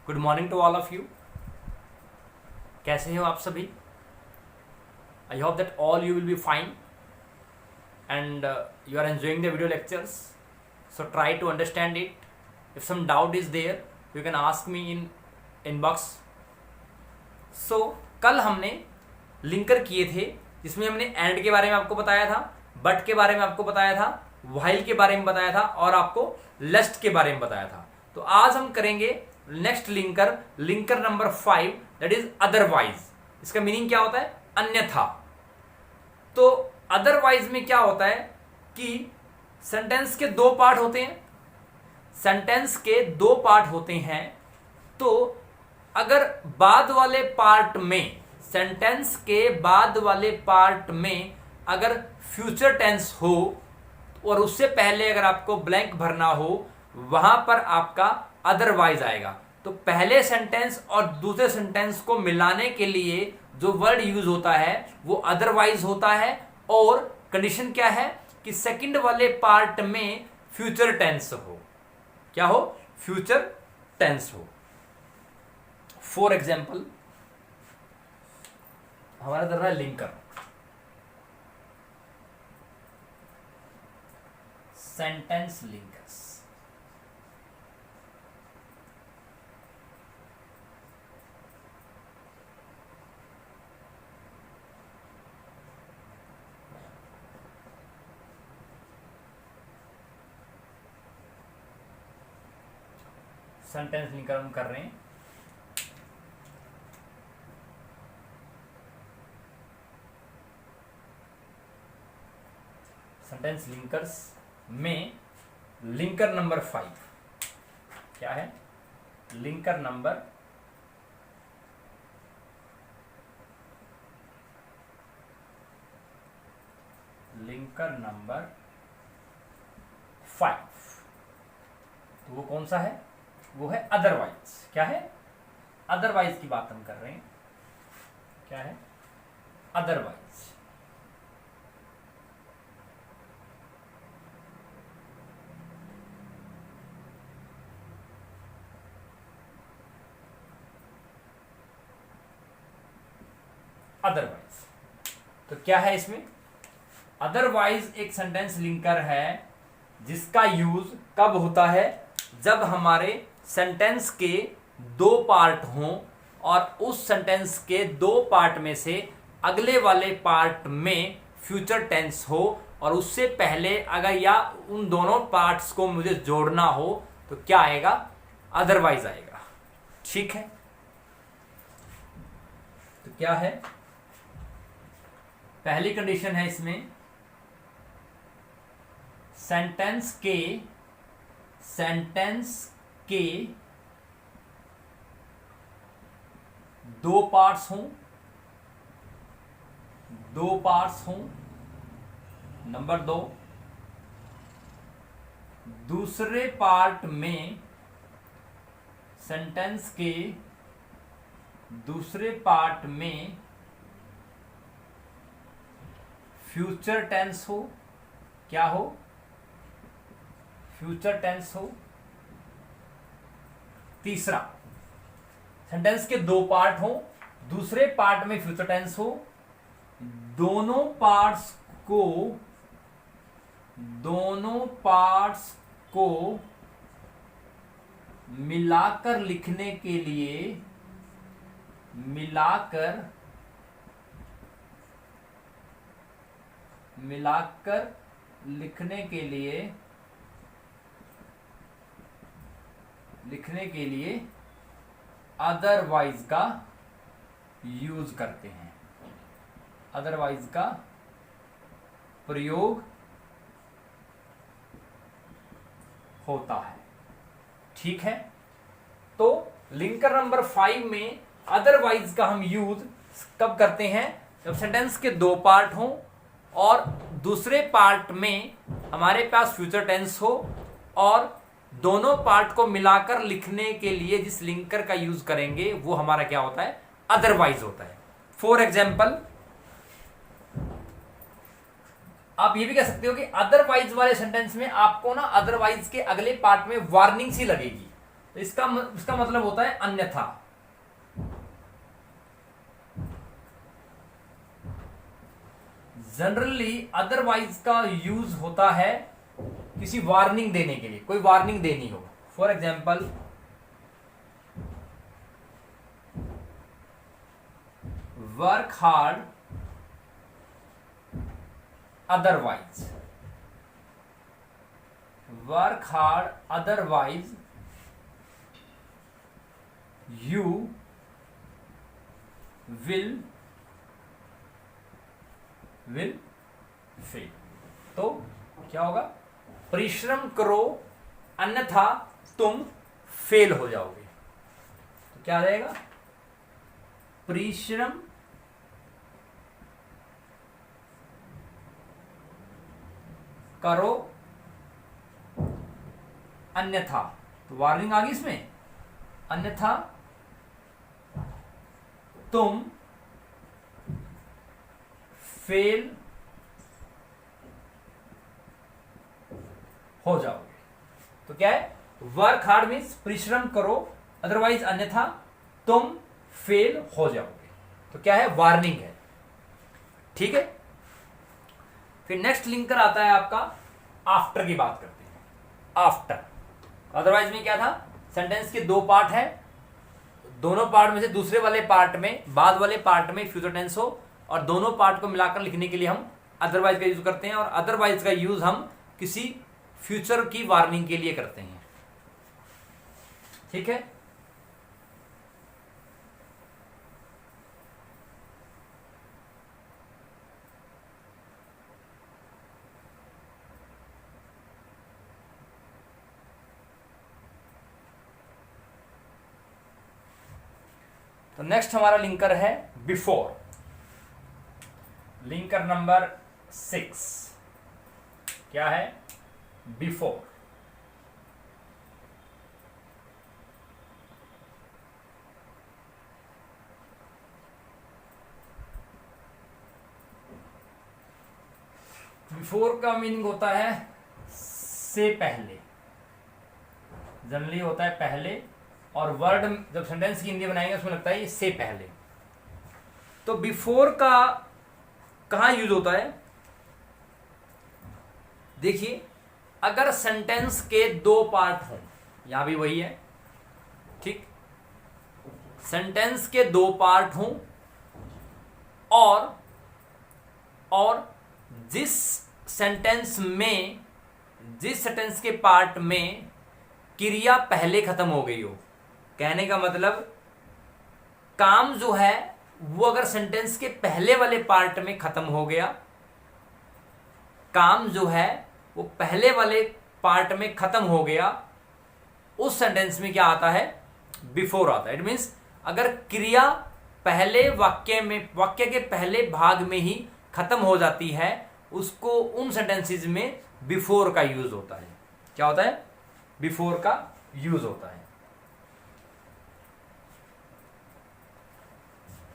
Good morning to all of you. कैसे हो आप सभी? I hope that all you will be fine and you are enjoying the video lectures, so try to understand it. If some doubt is there, you can ask me in inbox. So कल हमने linker किए थे जिसमें हमने and के बारे में आपको बताया था, बट के बारे में आपको बताया था, व्हाइल के बारे में बताया था और आपको लेस्ट के बारे में बताया था। तो आज हम करेंगे next linker number 5, that is otherwise. इसका मीनिंग क्या होता है? अन्यथा। तो अदरवाइज में क्या होता है कि सेंटेंस के दो पार्ट होते हैं। सेंटेंस के दो पार्ट होते हैं, तो अगर बाद वाले पार्ट में, सेंटेंस के बाद वाले पार्ट में अगर फ्यूचर टेंस हो और उससे पहले अगर आपको ब्लैंक भरना हो, वहां पर आपका अदरवाइज आएगा। तो पहले सेंटेंस और दूसरे सेंटेंस को मिलाने के लिए जो वर्ड यूज होता है वो अदरवाइज होता है। और कंडीशन क्या है कि सेकंड वाले पार्ट में फ्यूचर टेंस हो। क्या हो? फ्यूचर टेंस हो। फॉर एग्जाम्पल हमारा दर रहा है linker, sentence linkers. Sentence linker हम कर रहे हैं। सेंटेंस लिंकर्स में लिंकर नंबर 5 क्या है? Linker number 5। तो वो कौन सा है? वो है अदरवाइज। क्या है? अदरवाइज की बात हम कर रहे हैं। क्या है? अदरवाइज। अदरवाइज तो क्या है इसमें? अदरवाइज एक सेंटेंस लिंकर है जिसका यूज कब होता है? जब हमारे सेंटेंस के दो पार्ट हों और उस सेंटेंस के दो पार्ट में से अगले वाले पार्ट में फ्यूचर टेंस हो और उससे पहले अगर या उन दोनों पार्ट्स को मुझे जोड़ना हो तो क्या आएगा? अदरवाइज आएगा। ठीक है, तो क्या है? पहली कंडीशन है इसमें सेंटेंस के दो पार्ट्स हों। नंबर 2, दूसरे पार्ट में, सेंटेंस के दूसरे पार्ट में फ्यूचर टेंस हो। क्या हो? फ्यूचर टेंस हो। तीसरा, सेंटेंस के दो पार्ट हो, दूसरे पार्ट में फ्यूचर टेंस हो, दोनों पार्ट्स को मिलाकर लिखने के लिए लिखने के लिए अदरवाइज का यूज करते हैं। अदरवाइज का प्रयोग होता है। ठीक है, तो लिंकर नंबर 5 में अदरवाइज का हम यूज कब करते हैं? जब सेंटेंस के दो पार्ट हों और दूसरे पार्ट में हमारे पास फ्यूचर टेंस हो और दोनों पार्ट को मिलाकर लिखने के लिए जिस लिंकर का यूज करेंगे वो हमारा क्या होता है? अदरवाइज होता है। फॉर एग्जाम्पल आप ये भी कह सकते हो कि अदरवाइज वाले सेंटेंस में आपको ना अदरवाइज के अगले पार्ट में वार्निंग सी लगेगी। तो इसका मतलब होता है अन्यथा। जनरली अदरवाइज का यूज होता है किसी वार्निंग देने के लिए, कोई वार्निंग देनी हो। For example, work hard otherwise, work hard otherwise you will fail. तो क्या होगा? परिश्रम करो अन्यथा तुम फेल हो जाओगे। तो क्या आ जाएगा? परिश्रम करो अन्यथा, तो वार्निंग आ गई इसमें, अन्यथा तुम फेल हो जाओगे। तो क्या है? वर्क हार्ड मीन्स परिश्रम करो, अदरवाइज अन्यथा तुम फेल हो जाओगे। तो क्या है? वार्निंग है। ठीक है। फिर नेक्स्ट लिंकर आता है आपका आफ्टर की बात करते हैं। आफ्टर अदरवाइज में क्या था? सेंटेंस के दो पार्ट है, दोनों पार्ट में से दूसरे वाले पार्ट में, बाद वाले पार्ट में फ्यूचर टेंस हो, और दोनों पार्ट को मिलाकर लिखने के लिए हम अदरवाइज का यूज करते हैं, और अदरवाइज का यूज हम किसी फ्यूचर की वार्निंग के लिए करते हैं। ठीक है। तो नेक्स्ट हमारा लिंकर है बिफोर। लिंकर नंबर 6 क्या है? बिफोर। बिफोर का मीनिंग होता है से पहले, जनरली होता है पहले, और वर्ड जब सेंटेंस की हिंदी बनाएंगे उसमें लगता है ये से पहले। तो बिफोर का कहाँ यूज होता है? देखिए, अगर सेंटेंस के दो पार्ट हों, यहां भी वही है, ठीक, सेंटेंस के दो पार्ट हों और जिस सेंटेंस के पार्ट में क्रिया पहले खत्म हो गई हो, कहने का मतलब काम जो है वो अगर सेंटेंस के पहले वाले पार्ट में खत्म हो गया, काम जो है वो पहले वाले पार्ट में खत्म हो गया, उस सेंटेंस में क्या आता है? बिफोर आता है। इट मीन्स अगर क्रिया पहले वाक्य के पहले भाग में ही खत्म हो जाती है, उसको उन सेंटेंसेस में बिफोर का यूज होता है। क्या होता है? बिफोर का यूज होता है।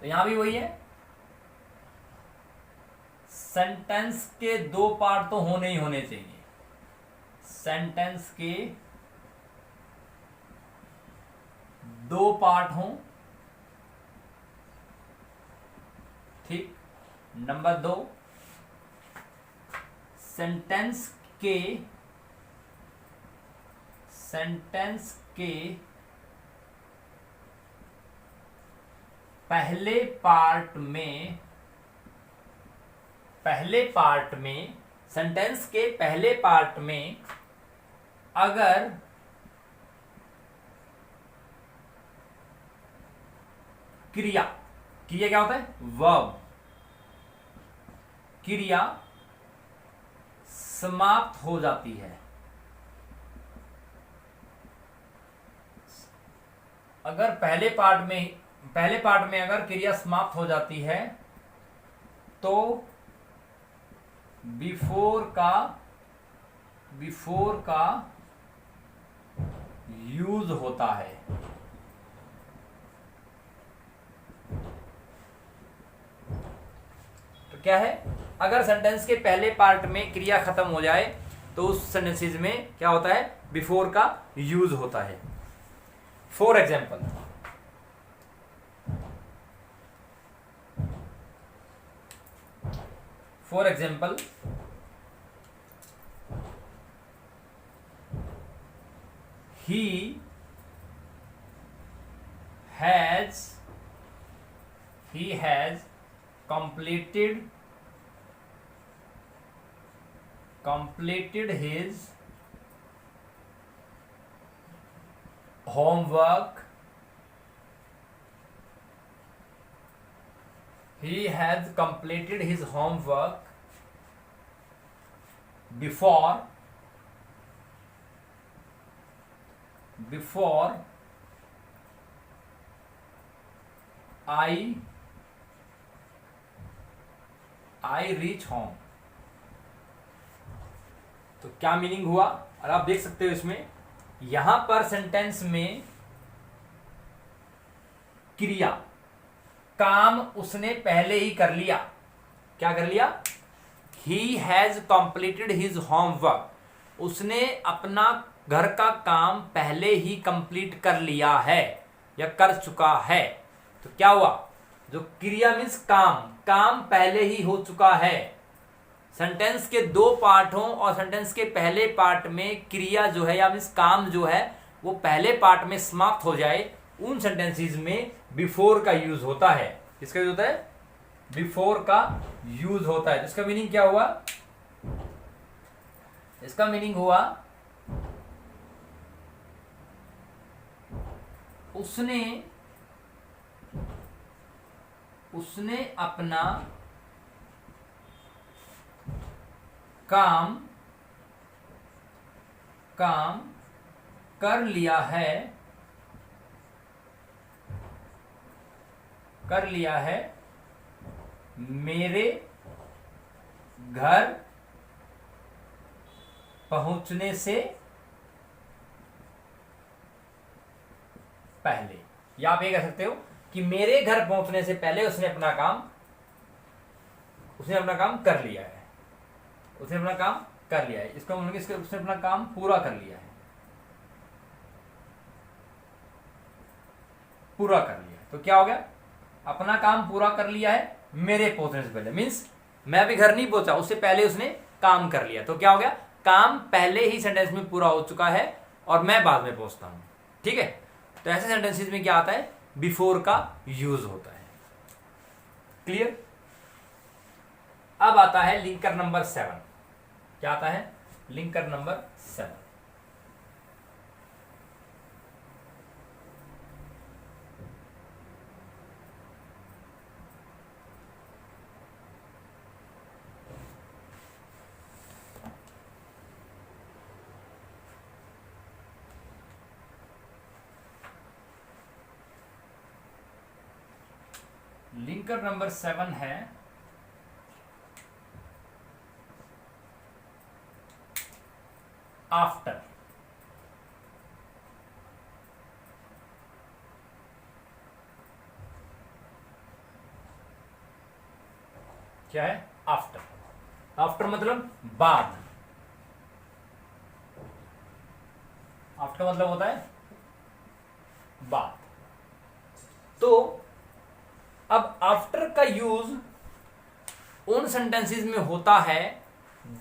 तो यहां भी वही है, सेंटेंस के दो पार्ट तो होने ही होने चाहिए। सेंटेंस के दो पार्ट हों, ठीक। नंबर 2, सेंटेंस के पहले पार्ट में सेंटेंस के पहले पार्ट में अगर क्रिया क्या होता है? वर्ब। क्रिया समाप्त हो जाती है, अगर पहले पार्ट में अगर क्रिया समाप्त हो जाती है तो बिफोर का यूज होता है। तो क्या है? अगर सेंटेंस के पहले पार्ट में क्रिया खत्म हो जाए तो उस सेंटेंसेस में क्या होता है? बिफोर का यूज होता है। For example, he has completed his homework. He has completed his homework before I reach home. तो क्या मीनिंग हुआ? और आप देख सकते हो इसमें, यहां पर सेंटेंस में क्रिया, काम उसने पहले ही कर लिया। क्या कर लिया? He has completed his homework. उसने अपना घर का काम पहले ही कंप्लीट कर लिया है या कर चुका है। तो क्या हुआ? जो क्रिया मीन्स काम पहले ही हो चुका है। सेंटेंस के दो पार्ट हों और सेंटेंस के पहले पार्ट में क्रिया जो है या मीन्स काम जो है वो पहले पार्ट में समाप्त हो जाए, उन सेंटेंसेस में बिफोर का यूज होता है। किसका यूज होता है? बिफोर का यूज होता है। इसका मीनिंग क्या हुआ? इसका मीनिंग हुआ उसने अपना काम कर लिया है मेरे घर पहुंचने से पहले। या आप ये कह सकते हो कि मेरे घर पहुंचने से पहले उसने अपना काम कर लिया है। उसने अपना काम कर लिया है, इसका मतलब उसने अपना काम पूरा कर लिया है। पूरा कर लिया तो क्या हो गया? अपना काम पूरा कर लिया है मेरे पहुंचने से पहले। मीन्स मैं अभी घर नहीं पहुंचा, उससे पहले उसने काम कर लिया। तो क्या हो गया? काम पहले ही सेंटेंस में पूरा हो चुका है और मैं बाद में पहुंचता हूं। ठीक है, तो ऐसे सेंटेंसेस में क्या आता है? बिफोर का यूज होता है। क्लियर? अब आता है लिंकर नंबर 7। क्या आता है? Linker number 7। लिंकर नंबर 7 है आफ्टर। क्या है? आफ्टर। आफ्टर मतलब बाद। आफ्टर मतलब होता है बाद। तो अब आफ्टर का यूज उन सेंटेंसेस में होता है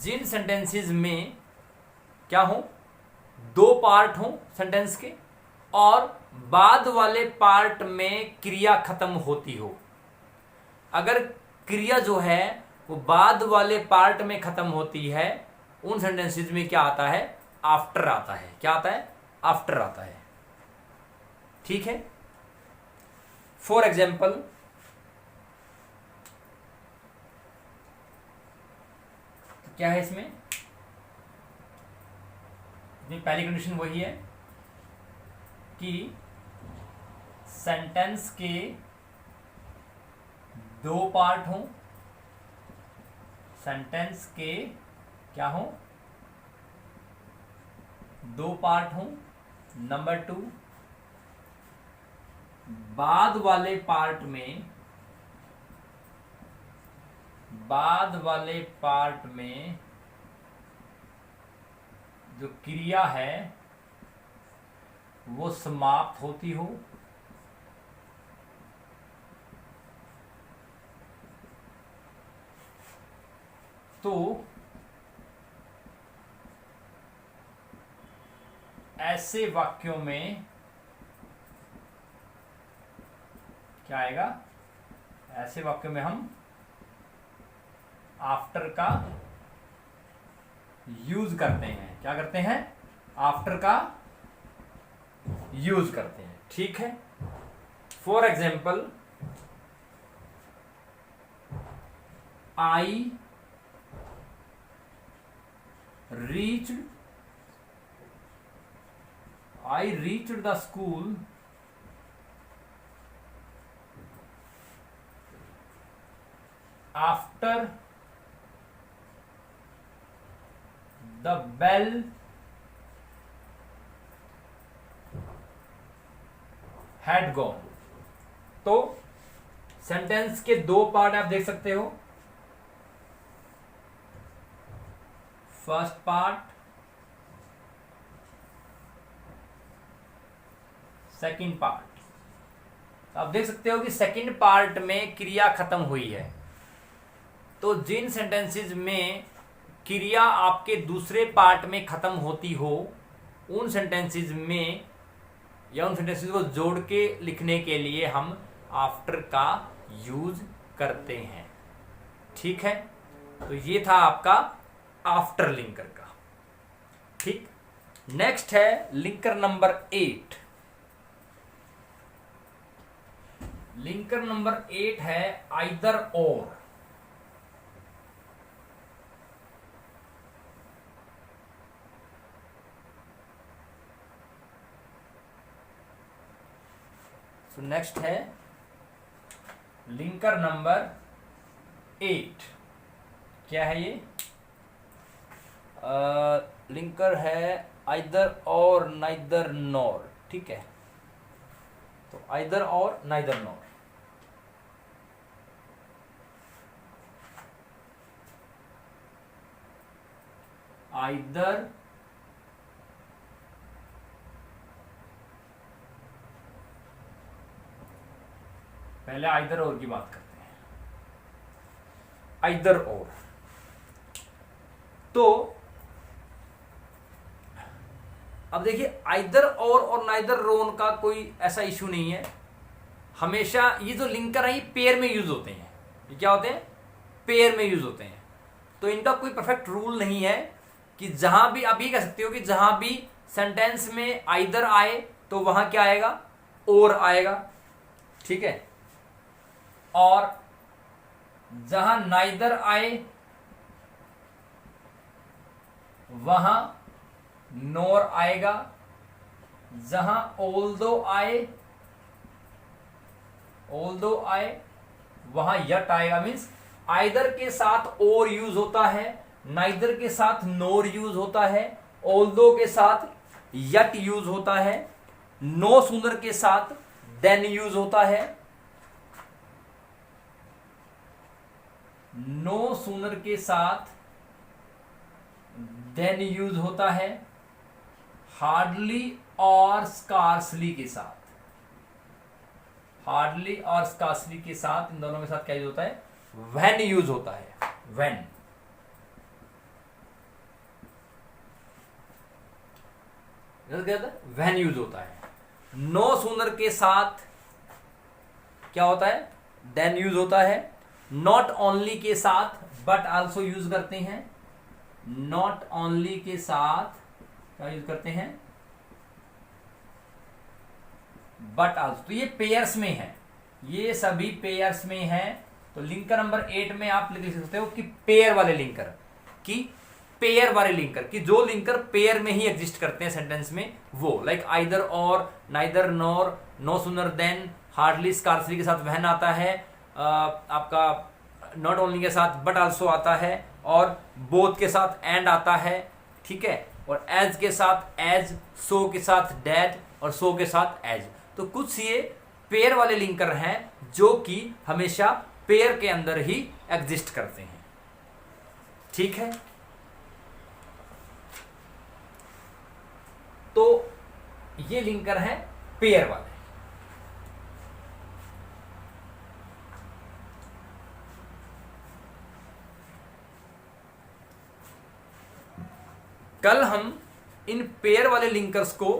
जिन सेंटेंसेस में क्या हो? दो पार्ट हो सेंटेंस के और बाद वाले पार्ट में क्रिया खत्म होती हो। अगर क्रिया जो है वो बाद वाले पार्ट में खत्म होती है, उन सेंटेंसेस में क्या आता है? आफ्टर आता है। क्या आता है? आफ्टर आता है। ठीक है, फॉर एग्जाम्पल, तो क्या है इसमें? पहली कंडीशन वही है कि सेंटेंस के दो पार्ट हों। सेंटेंस के क्या हों? दो पार्ट हों। नंबर 2, बाद वाले पार्ट में जो क्रिया है वो समाप्त होती हो, तो ऐसे वाक्यों में क्या आएगा? ऐसे वाक्यों में हम आफ्टर का यूज करते हैं। क्या करते हैं? आफ्टर का यूज करते हैं। ठीक है। For example, I reached the school after the bell had gone। तो सेंटेंस के दो पार्ट आप देख सकते हो। First part, second part. आप देख सकते हो कि सेकंड पार्ट में क्रिया खत्म हुई है। तो जिन सेंटेंसेस में क्रिया आपके दूसरे पार्ट में खत्म होती हो, उन सेंटेंसेस में या उन सेंटेंसेस को जोड़ के लिखने के लिए हम आफ्टर का यूज करते हैं। ठीक है। तो ये था आपका आफ्टर लिंकर का। ठीक। नेक्स्ट है लिंकर नंबर 8। लिंकर नंबर 8 है आइदर और। तो नेक्स्ट है लिंकर नंबर 8। क्या है ये? लिंकर है आइदर और नाइदर नॉर। ठीक है। तो either or neither nor. Either पहले आइदर और की बात करते हैं। आइदर और, तो अब देखिए आइदर और नाइदर रोन का कोई ऐसा इशू नहीं है। हमेशा ये जो लिंकर है ये पेयर में यूज होते हैं। ये क्या होते हैं? पेयर में यूज होते हैं। तो इनका कोई परफेक्ट रूल नहीं है कि जहां भी आप ये कह सकते हो कि जहां भी सेंटेंस में आइदर आए तो वहां क्या आएगा? और आएगा। ठीक है। और जहां नाइदर आए वहां नोर आएगा। जहां ऑल्दो आए वहां यट आएगा। मीन्स आइदर के साथ और यूज होता है, नाइदर के साथ नोर यूज होता है, ऑल्दो के साथ यट यूज होता है, नो सूनर के साथ देन यूज होता है, नो सूनर के साथ देन यूज होता है, हार्डली और स्कार्सली के साथ, हार्डली और स्कार्सली के साथ, इन दोनों के साथ क्या यूज होता है? व्हेन यूज होता है। व्हेन। व्हेन यूज होता है। नो सूनर के साथ क्या होता है? देन यूज होता है। नॉट ओनली के साथ बट आल्सो यूज करते हैं। नॉट ओनली के साथ क्या यूज करते हैं? But also. तो ये पेयर्स में है, ये सभी पेयर्स में है। तो लिंकर नंबर 8 में आप लिख सकते हो कि पेयर वाले लिंकर, कि पेयर वाले लिंकर, कि जो लिंकर पेयर में ही एग्जिस्ट करते हैं सेंटेंस में, वो like either or, neither nor, no sooner than, hardly scarcely के साथ वहन आता है, आपका नॉट ओनली के साथ बट आल्सो आता है, और बोथ के साथ एंड आता है। ठीक है। और एज के साथ एज, सो के साथ डैट, और सो के साथ एज। तो कुछ ये पेयर वाले लिंकर हैं जो कि हमेशा पेयर के अंदर ही एग्जिस्ट करते हैं। ठीक है। तो ये लिंकर हैं पेयर वाले। कल हम इन पेयर वाले लिंकर्स को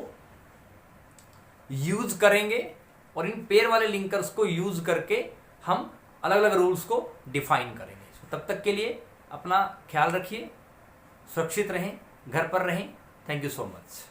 यूज करेंगे और इन पेयर वाले लिंकर्स को यूज करके हम अलग अलग रूल्स को डिफाइन करेंगे। तब तक के लिए अपना ख्याल रखिए, सुरक्षित रहें, घर पर रहें। Thank you so much.